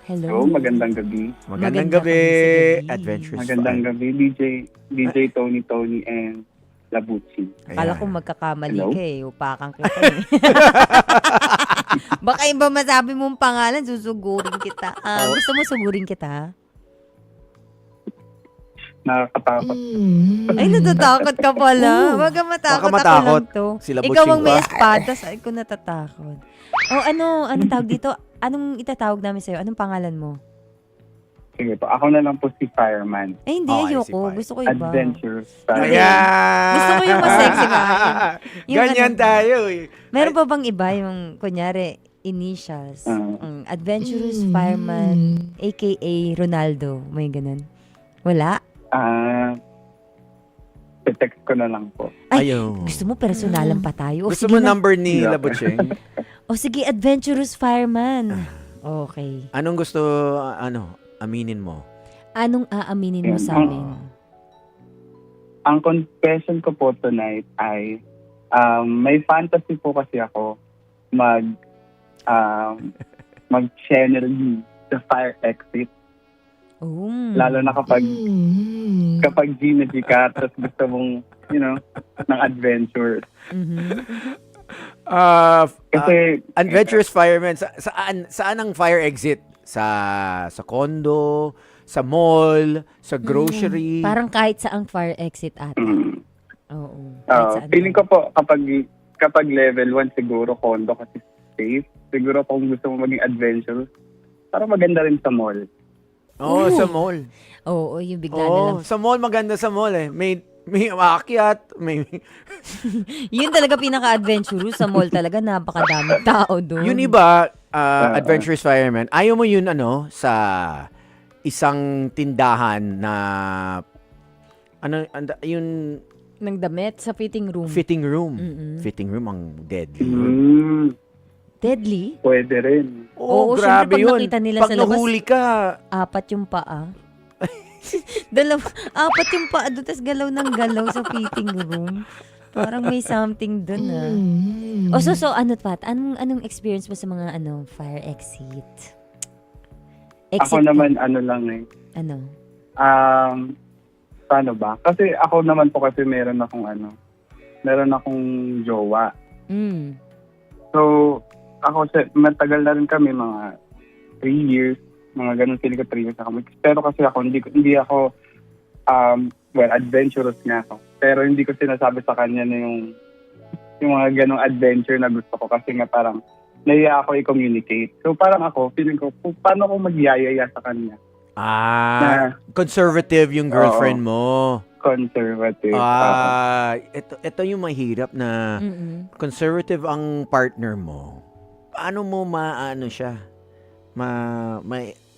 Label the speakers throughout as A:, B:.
A: Hello,
B: Hello.
A: magandang gabi.
B: Magandang
C: Maganda
B: gabi,
C: kami sa gabi.
B: Adventurous
A: Magandang
B: Fun.
A: gabi, DJ Tony and Labucci.
C: Akala ko
B: Ayan.
C: magkakamali
A: Hello?
C: ka eh. Upakan kita eh. Baka iba masabi mong pangalan, susugurin kita. Gusto mo sugurin kita?
A: Nakakatakot.
C: Ay, natatakot ka pala. Wag kang matakot.
B: Baka matakot.
C: Ako lang to.
B: Sila
C: Ikaw
B: Butching
C: ang may
B: pa.
C: espada. Saan ko natatakot? Anong tawag dito? Anong itatawag namin sa'yo? Anong pangalan mo?
A: Sige po, ako na lang po si Fireman.
C: Ay, hindi.
B: Okay, si
C: Ayoko.
B: Pai.
C: Gusto ko iba.
A: Adventurous
C: Hindi.
B: Ayan!
C: Gusto ko yung mas sexy ba? Yung
B: Ganyan
C: ano-
B: tayo eh.
C: Meron pa bang iba yung, kunyari, initials? Adventurous Fireman, a.k.a. Ronaldo. May ganun. Wala?
A: Text ko na lang po.
C: Ay,
B: Ayaw.
C: gusto mo personalan pa tayo? O
B: Gusto
C: sige
B: mo
C: na.
B: number ni
A: Yeah.
B: Labucheng?
C: O sige, Adventurous Fireman. Okay.
B: Anong gusto, aminin mo?
C: Anong aaminin mo
A: Yan.
C: sa amin?
A: Ang confession ko po tonight ay may fantasy po kasi ako mag-channel the fire exit.
C: Oh.
A: Lalo na kapag G ka, tapos gusto mong, ng adventure.
C: Mhm.
A: Kasi,
B: Adventurous Fireman, saan ang fire exit? Sa condo, sa mall, sa grocery.
C: Parang kahit saang fire exit ata.
A: mm,
C: Oo. Kahit saan.
A: feeling ko po, kapag level 1, siguro condo kasi safe. Siguro kung gusto mo maging adventurous, parang maganda rin sa mall.
B: Oo, sa mall.
C: Oo, yung bigla na lang.
B: Oo, sa mall, maganda sa mall eh. May umakyat, may...
C: Yun talaga pinaka-adventurous sa mall talaga. Napakadaming tao doon.
B: Yun iba, Adventurous Fireman, ayaw mo yun sa isang tindahan na yun
C: Ng damit sa fitting room.
B: fitting room.
C: Mm-mm.
B: Fitting room ang deadly.
C: Deadly?
A: Pwede rin.
C: Oo,
B: grabe
C: syempre pag
B: yun.
C: nakita nila
B: Pag
C: sa labas,
B: nahuli ka,
C: 4 yung paa. 4 yung paa doon, tas galaw ng galaw sa fitting room. Parang may something doon so ano Pat? Anong experience mo sa mga fire exit?
A: Ako naman, lang
C: Ano?
A: paano ba? Kasi ako naman po kasi meron akong jowa.
C: Mm.
A: So, ako, matagal na rin kami, mga 3 years, mga ganun, feeling ko 3 years na kami. Pero kasi ako, hindi ako, adventurous nga ako. Pero hindi ko sinasabi sa kanya na yung mga ganung adventure na gusto ko kasi nga parang nahiya ako i-communicate. So parang ako, feeling ko, paano ako magyayaya sa kanya?
B: conservative yung girlfriend mo.
A: Conservative.
B: Ito yung mahirap na
C: Mm-mm.
B: conservative ang partner mo. Paano mo maano siya?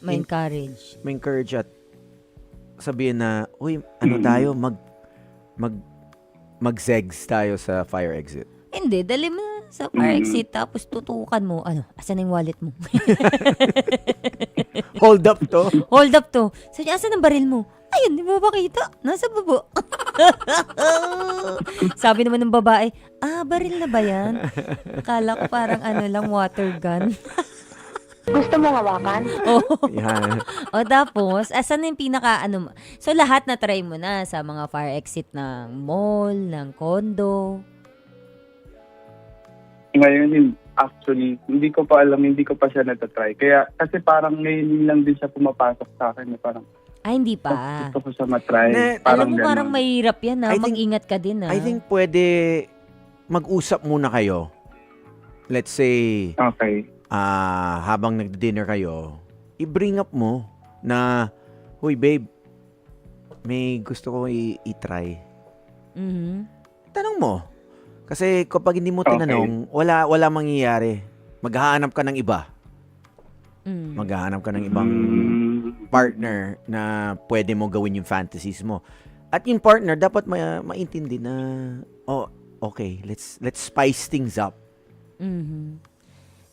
C: Ma-encourage.
B: Ma-encourage at sabihin na, uy, tayo, mag-segs tayo sa fire exit.
C: Hindi, dali mo sa fire exit tapos tutukan mo. Asan yung wallet mo?
B: Hold up to.
C: Hold up to. Sabi niya, asan ang baril mo? Ayun, di mo ba kita? Nasa baba. Sabi naman ng babae, baril na ba yan? Akala ko parang lang, water gun.
D: Gusto mo hawakan?
B: Yan.
C: O tapos, asan yung pinaka so lahat na try mo na sa mga fire exit ng mall, ng condo.
A: Ngayon, actually, hindi ko pa alam, hindi ko pa siya natatry. Kasi parang ngayon lang din siya pumapasok sa akin. Parang,
C: Hindi pa.
A: gusto ko siya matry.
C: Alam mo,
A: ganun.
C: parang mahirap yan
B: I think-
C: mag-ingat ka din
B: I think pwede mag-usap muna kayo. Let's say,
A: Okay.
B: habang nag-dinner kayo, i-bring up mo na, huy babe, may gusto ko i-try.
C: Mhm.
B: Tanong mo. Kasi kapag hindi mo tinanong, wala mangyayari. Maghahanap ka ng iba.
C: Mm.
B: Maghahanap ka ng ibang partner na pwede mo gawin yung fantasies mo. At yung partner, dapat maintindi na, okay, let's spice things up.
C: Mhm.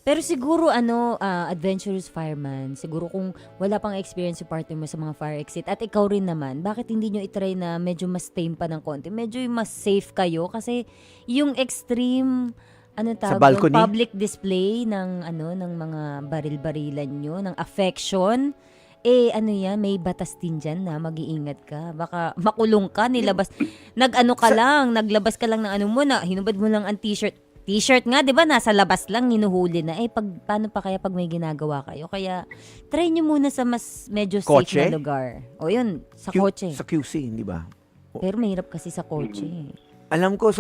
C: Pero siguro adventurous fireman, siguro kung wala pang experience yung partner mo sa mga fire exit at ikaw rin naman, bakit hindi nyo itry na medyo mas tame pa ng konti? Medyo mas safe kayo kasi yung extreme Ano
B: Sa
C: tawag
B: balcony?
C: doon? Public display ng ng mga baril-barilan nyo, ng affection. Ano yan, may batas din dyan na mag-iingat ka. Baka makulong ka, nilabas. Naglabas ka lang ng mo na, hinubad mo lang ang t-shirt. T-shirt nga, di ba, nasa labas lang, hinuhuli na. Paano pa kaya pag may ginagawa kayo? Kaya, try nyo muna sa mas medyo safe
B: Kotse?
C: na lugar. O yun, sa kotse.
B: Sa QC, hindi ba?
C: Pero mahirap kasi sa kotse.
B: Alam ko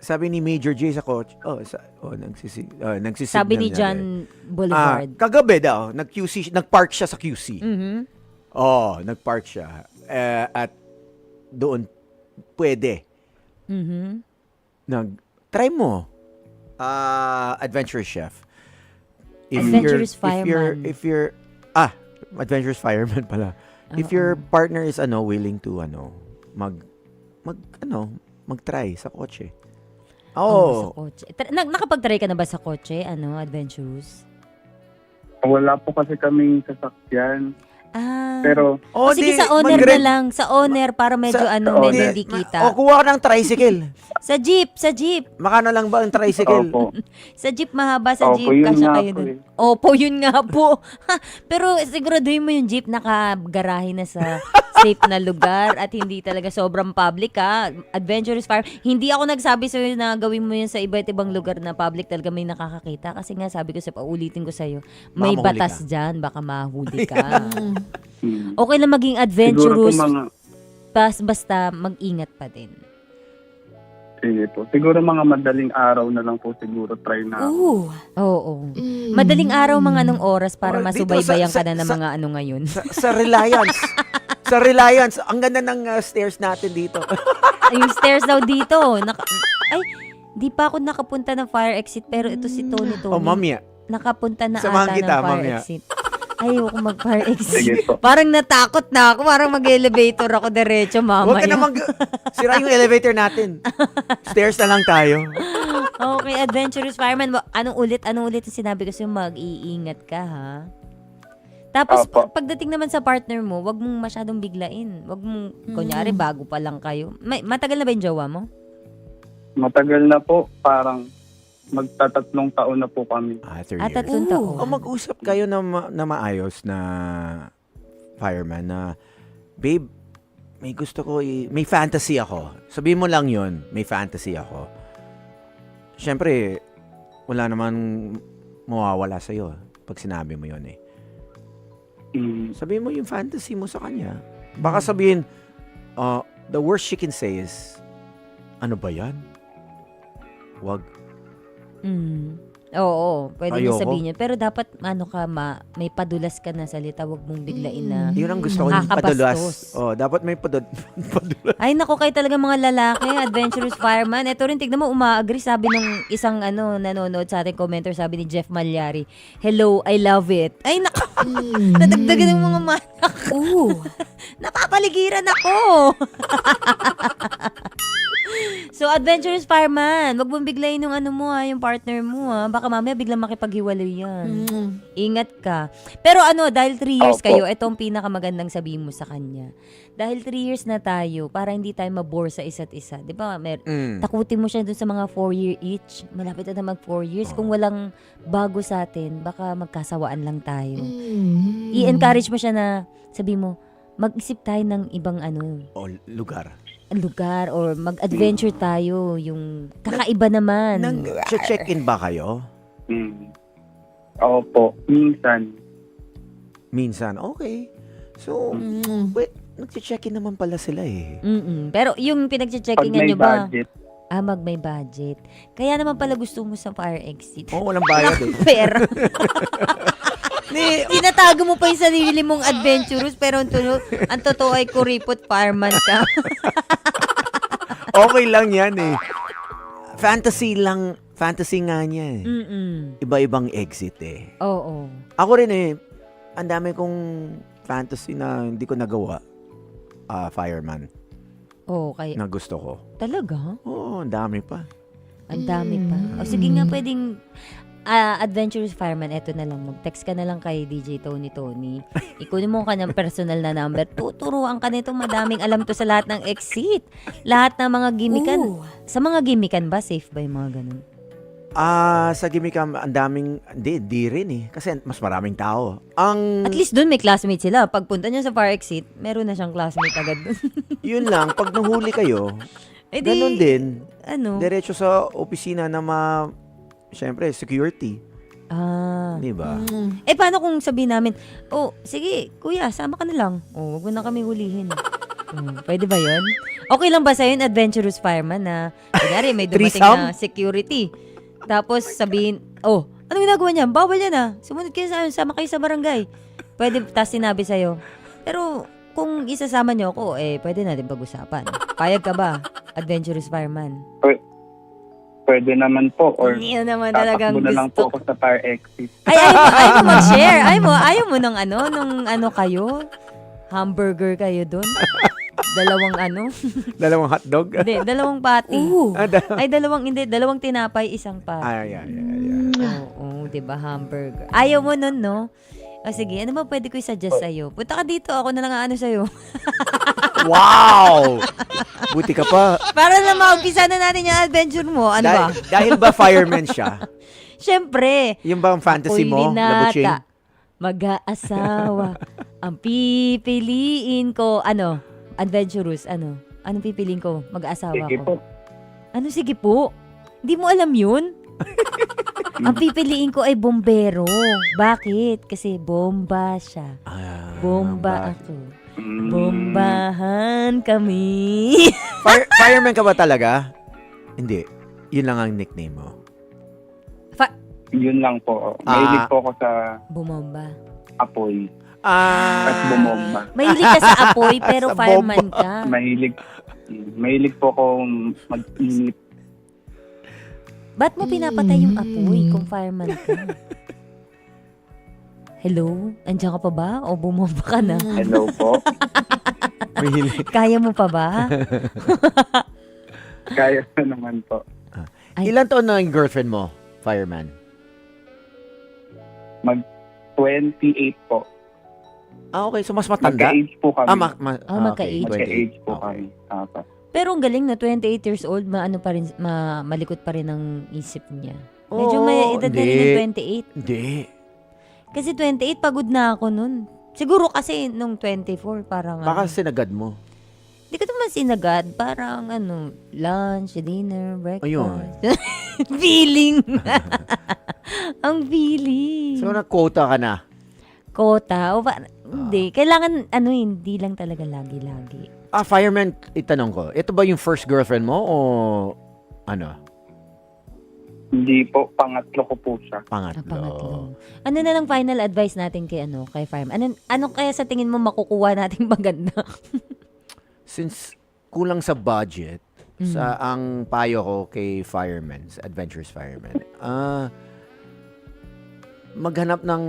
B: sabi ni Major J sa coach, nagsisignal
C: Sabi ni
B: na
C: John
B: rin.
C: Boulevard.
B: Kagabi daw, nag-park siya sa QC.
C: Mhm.
B: Nag-park siya. At doon, pwede.
C: Mhm.
B: Try mo. Adventurous Chef.
C: Adventurous Fireman.
B: Adventurous Fireman pala. If your partner is willing to mag-try sa kotse.
C: Sa kotse. Nakapag-try ka na ba sa kotse? Adventurous?
A: Wala po kasi kaming sasakyan. Pero,
C: sige, sa owner na lang. Sa owner, para medyo medyo hindi kita.
B: Kuha ka ng tricycle.
C: Sa jeep.
B: Makano lang ba ang tricycle?
A: opo.
C: Sa jeep, mahaba sa jeep.
A: Yun
C: Kasya
A: nga
C: kayo
A: po
C: dun.
A: eh.
C: Opo, yun nga po. Pero siguraduhin mo yung jeep nakagarahe na sa safe na lugar at hindi talaga sobrang public Adventurous Fire. Hindi ako nagsabi sa'yo na gawin mo yun sa iba't ibang lugar na public talaga may nakakakita. Kasi nga sabi ko paulitin ko sa'yo, may
B: Baka mahuli
C: batas
B: ka.
C: dyan. Baka mahuli ka.
A: Hmm.
C: Okay lang maging
A: Siguro po
C: adventurous.
A: mga,
C: Basta mag-ingat pa din.
A: sige po. Siguro mga madaling araw na lang po siguro try na.
C: Oo. Madaling araw mga anong oras para
B: Dito
C: masubaybayan
B: sa-
C: ka na ng
B: sa-
C: mga ngayon.
B: Sa Reliance. Sa Reliance. Ang ganda ng stairs natin dito.
C: Yung stairs daw dito. Di pa ako nakapunta ng fire exit pero ito si Tony.
B: Mamaya.
C: Nakapunta na
B: Samahan
C: ata
B: kita,
C: ng fire
B: mamaya.
C: exit. Ayoko mag-fire exit.
A: Sige po.
C: Parang natakot na ako. Parang mag-elevator ako diretso mamaya.
B: Huwag ka na sira yung elevator natin. Stairs na lang tayo.
C: Okay, adventurous fireman. Anong ulit ang sinabi ko sa'yo? Mag-iingat ka, ha? Tapos,
A: Opo.
C: pagdating naman sa partner mo, wag mong masyadong biglain. Wag mong, kunyari, bago pa lang kayo. Matagal na ba yung jowa mo?
A: Matagal na po. Parang magtatatlong taon na po kami.
B: 3 years.
C: Tatlong taon.
B: O mag-usap kayo na maayos na fireman na, babe, may gusto ko, may fantasy ako. Sabihin mo lang yon, may fantasy ako. Siyempre, wala naman mawawala sa'yo pag sinabi mo yon eh.
A: Hmm.
B: Sabihin mo yung fantasy mo sa kanya. Baka sabihin, the worst she can say is, ano ba yan? Wag.
C: Oo, pwede niyo
B: Ayoko.
C: sabihin yun. Pero dapat, may padulas ka na salita. Wag mong biglain na.
B: Yun ang gusto ko yung
C: Nakakabastos.
B: padulas. Dapat may padulas.
C: Ay, naku, kayo talaga mga lalaki, adventurous fireman. Ito rin, tignan mo, umaagree. Sabi nung isang nanonood sa ating commenter, sabi ni Jeff Malyari, hello, I love it. Ay, naku, nadagdagan ng mga manak. Napapaligiran ako. So, adventurous fireman, wag mong biglayin yung yung partner mo Baka mamaya biglang makipaghiwalay yan. Ingat ka. Pero dahil 3 years
A: Opo.
C: kayo, ito ang pinakamagandang sabihin mo sa kanya. Dahil 3 years na tayo, para hindi tayo mabore sa isa't isa. Di ba? Takutin mo siya dun sa mga 4-year each. Malapit na mag 4 years. Kung walang bago sa atin, baka magkasawaan lang tayo. I-encourage mo siya na, sabi mo, mag-isip tayo ng ibang lugar or mag-adventure tayo, yung kakaiba naman.
B: Check-in ba kayo?
A: Hmm. Opo. Minsan.
B: Minsan, okay. So, wait, nag-check-in naman pala sila eh.
C: Pero yung
A: Pag
C: pinag-checkingan
A: may
C: nyo ba?
A: budget.
C: May budget. Kaya naman pala gusto mo sa fire exit.
B: Walang bayad eh.
C: Pera. Tinatago mo pa yung sarili mong adventurous pero ang totoo ay kuripot fireman ka.
B: Okay lang yan eh. Fantasy nga niya eh. Iba-ibang exit eh.
C: Oo.
B: Ako rin eh, ang dami kong fantasy na hindi ko nagawa. Fireman.
C: Kaya
B: Na gusto ko.
C: talaga?
B: Oo, ang dami pa.
C: Ang dami pa. O sige nga, pwedeng adventurous fireman, eto na lang. Mag-text ka na lang kay DJ Tony. Ikunin mo ka ng personal na number. Tuturuan ka nito. Madaming alam to sa lahat ng exit. Lahat ng mga gimikan. Sa mga gimikan ba, safe ba yung mga ganun?
B: Sa Gimikam, ang daming, di rin eh. Kasi mas maraming tao. Ang,
C: At least doon may classmate sila. Pagpunta niya sa fire exit, meron na siyang classmate agad doon.
B: yun lang, pag nahuli kayo,
C: Eh di,
B: ganun din.
C: ano?
B: Diretso sa opisina na syempre, security.
C: Ah.
B: Di ba?
C: Eh, paano kung sabihin namin, oh, sige, kuya, sama ka na lang. Oh, wag mo na kami hulihin. Pwede ba yun? Okay lang ba sa'yo yung adventurous fireman na, kunyari, may dumating na security. Tapos sabihin, oh, anong ginagawa niya? Bawal yan ah. Sumunod kayo sa amin, sama kayo sa barangay. Pwede, tas sinabi sa'yo. Pero, kung isasama niyo ako, pwede natin pag-usapan. Payag ka ba, adventurous fireman?
A: Pwede naman po, or
C: Hindi naman talagang
A: tatakbo na lang po
C: gusto.
A: ako sa fire exit.
C: Ay, ayaw mo mag-share. Ayaw mo ng nung kayo. Hamburger kayo doon.
B: Dalawang hotdog?
C: Hindi, dalawang patty.
B: Ah,
C: Dalawang tinapay, isang patty.
B: Ay.
C: Oo, diba, hamburger. Ayaw mo nun, no? O sige, ano ba pwede ko i-suggest sa'yo? Punta ka dito, ako na lang ang ano sa'yo.
B: Wow! Buti ka pa.
C: Para na maumpisa na natin yung adventure mo. Ano ba?
B: Dahil ba fireman siya?
C: Siyempre,
B: Yung ba ang fantasy mo? Labuching?
C: linata, mag-aasawa, ang pipiliin ko, adventurous, anong pipiliin ko? Mag-aasawa
A: Sige
C: ko.
A: po.
C: Ano, sige po? Hindi mo alam yun? Ang pipiliin ko ay bombero. Bakit? Kasi bomba siya. Bomba ako. Bombahan kami.
B: Fireman ka ba talaga? Hindi. Yun lang ang nickname mo.
A: Yun lang po. Mahilig po ako sa
C: Bumomba.
A: apoy. At bumomba.
C: Mahilig ka sa apoy pero
B: Sa
C: fireman
B: bomba.
C: ka.
A: Mahilig po ako mag-init.
C: Ba't mo pinapatay yung apoy kung fireman ka? Hello? Andiyan ka pa ba? O bumomba ka na?
A: Hello po.
B: Mahilig.
C: Kaya mo pa ba?
A: Kaya na naman po.
C: Ay.
B: Ilan taon na yung girlfriend mo, fireman?
A: 28 po.
B: Okay. So, mas matanda?
A: Magka-age po kami.
C: magka-age.
A: Magka-age po
B: Okay.
A: kami. Apa.
C: Pero ang galing na 28 years old, malikot pa rin ang isip niya. Medyo may edad na rin ng 28.
B: Hindi.
C: Kasi 28, pagod na ako nun. Siguro kasi nung 24, parang
B: Baka sinagad mo.
C: Hindi ko naman sinagad. Parang lunch, dinner, breakfast.
B: Ayun.
C: Feeling. Ang feeling.
B: So, nag-quota ka na.
C: Kota. Hindi. Kailangan, hindi lang talaga lagi-lagi.
B: Fireman, itanong ko. Ito ba yung first girlfriend mo o ano?
A: Hindi po. Pangatlo ko po siya.
C: Pangatlo. Ano na lang final advice natin kay fireman? Ano kaya sa tingin mo makukuha nating maganda?
B: Since kulang sa budget, sa ang payo ko kay firemen, sa adventurous firemen, maghanap ng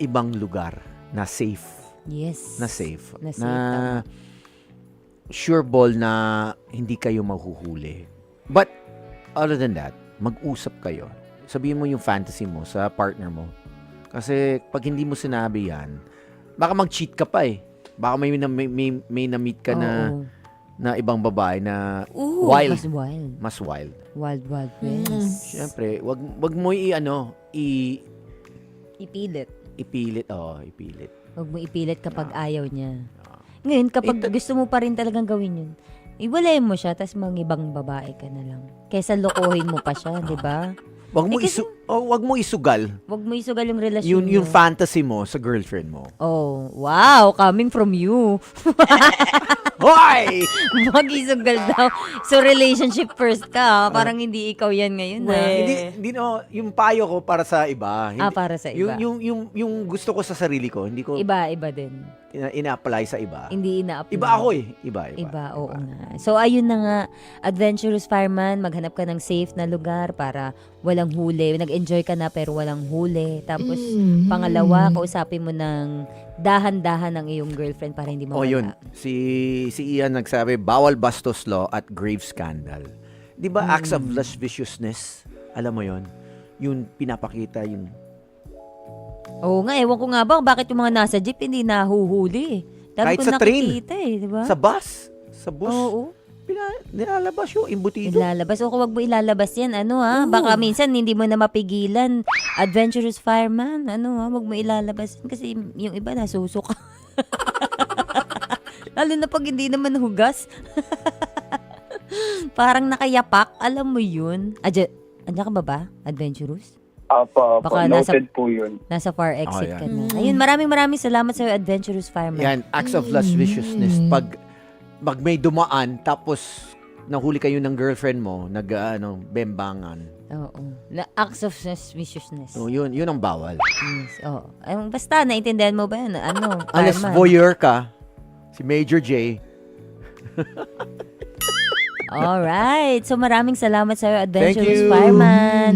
B: ibang lugar na safe.
C: Yes.
B: Na safe.
C: Na safe,
B: Na
C: tama.
B: sure ball na hindi kayo mahuhuli. But, other than that, mag-usap kayo. Sabihin mo yung fantasy mo sa partner mo. Kasi, pag hindi mo sinabi yan, baka mag-cheat ka pa eh. Baka may na-meet ka
C: Oo.
B: na ibang babae na
C: Ooh,
B: wild.
C: Mas wild.
B: Mas wild.
C: Wild west.
B: Siyempre, wag mo
C: Ipilit.
B: ipilit. Ipilit.
C: Huwag mo ipilit kapag ayaw niya. Ngayon, kapag gusto mo pa rin talagang gawin yun, iwalayin mo siya, tas ibang babae ka na lang. Kesa lokohin mo pa siya, di ba?
B: Wag mo wag mo isugal
C: Huwag mo isugal yung relasyon
B: yung
C: niyo.
B: fantasy mo sa girlfriend mo.
C: Oh, wow, coming from you.
B: Hoy!
C: Mag-isugal daw. So, relationship first ka. Parang hindi ikaw yan ngayon.
B: Hindi no, yung payo ko para sa iba. Hindi,
C: Para sa iba.
B: yung gusto ko sa sarili ko, hindi ko
C: Iba din.
B: ina-apply sa iba.
C: Hindi ina-apply.
B: Iba ako eh. Iba.
C: Oo nga. So, ayun na nga. Adventurous fireman, maghanap ka ng safe na lugar para walang huli. Nag-enjoy ka na pero walang huli. Tapos, pangalawa, kausapin mo ng dahan-dahan ng iyong girlfriend para hindi mawala.
B: yun. Si Ian nagsabi, bawal bastos law at grave scandal. Di ba acts of lasciviousness? Alam mo yon, yung pinapakita yung
C: Oo nga, ewan ko nga ba bakit yung mga nasa jeep hindi nahuhuli. Dami
B: Kahit
C: ko
B: sa train.
C: nakikita di ba?
B: sa bus. Sa bus.
C: Oo.
B: Nilalabas yung imbutido.
C: Ilalabas. O wag mo ilalabas yan. Baka minsan hindi mo na mapigilan. Adventurous fireman. Wag mo ilalabas yan. Kasi yung iba nasusuka. Lalo na pag hindi naman hugas. Parang nakayapak. Alam mo yun. Andiyan ka ba? Adventurous?
A: Opo.
C: Baka
A: Noted po yun.
C: Nasa far exit
B: yan.
C: ka na. Ayun, maraming salamat sa'yo, Adventurous Fireman.
B: Yan, acts of lasciviousness. Pag may dumaan, tapos nahuli kayo ng girlfriend mo, bembangan.
C: Oo. Acts of suspiciousness.
B: So, yun ang bawal.
C: Yes, oo. Basta, naintindihan mo ba yun?
B: Unless
C: Fireman?
B: voyeur ka, si Major J.
C: Alright. So, maraming salamat sa'yo,
B: Thank
C: Adventurous
B: you.
C: Fireman.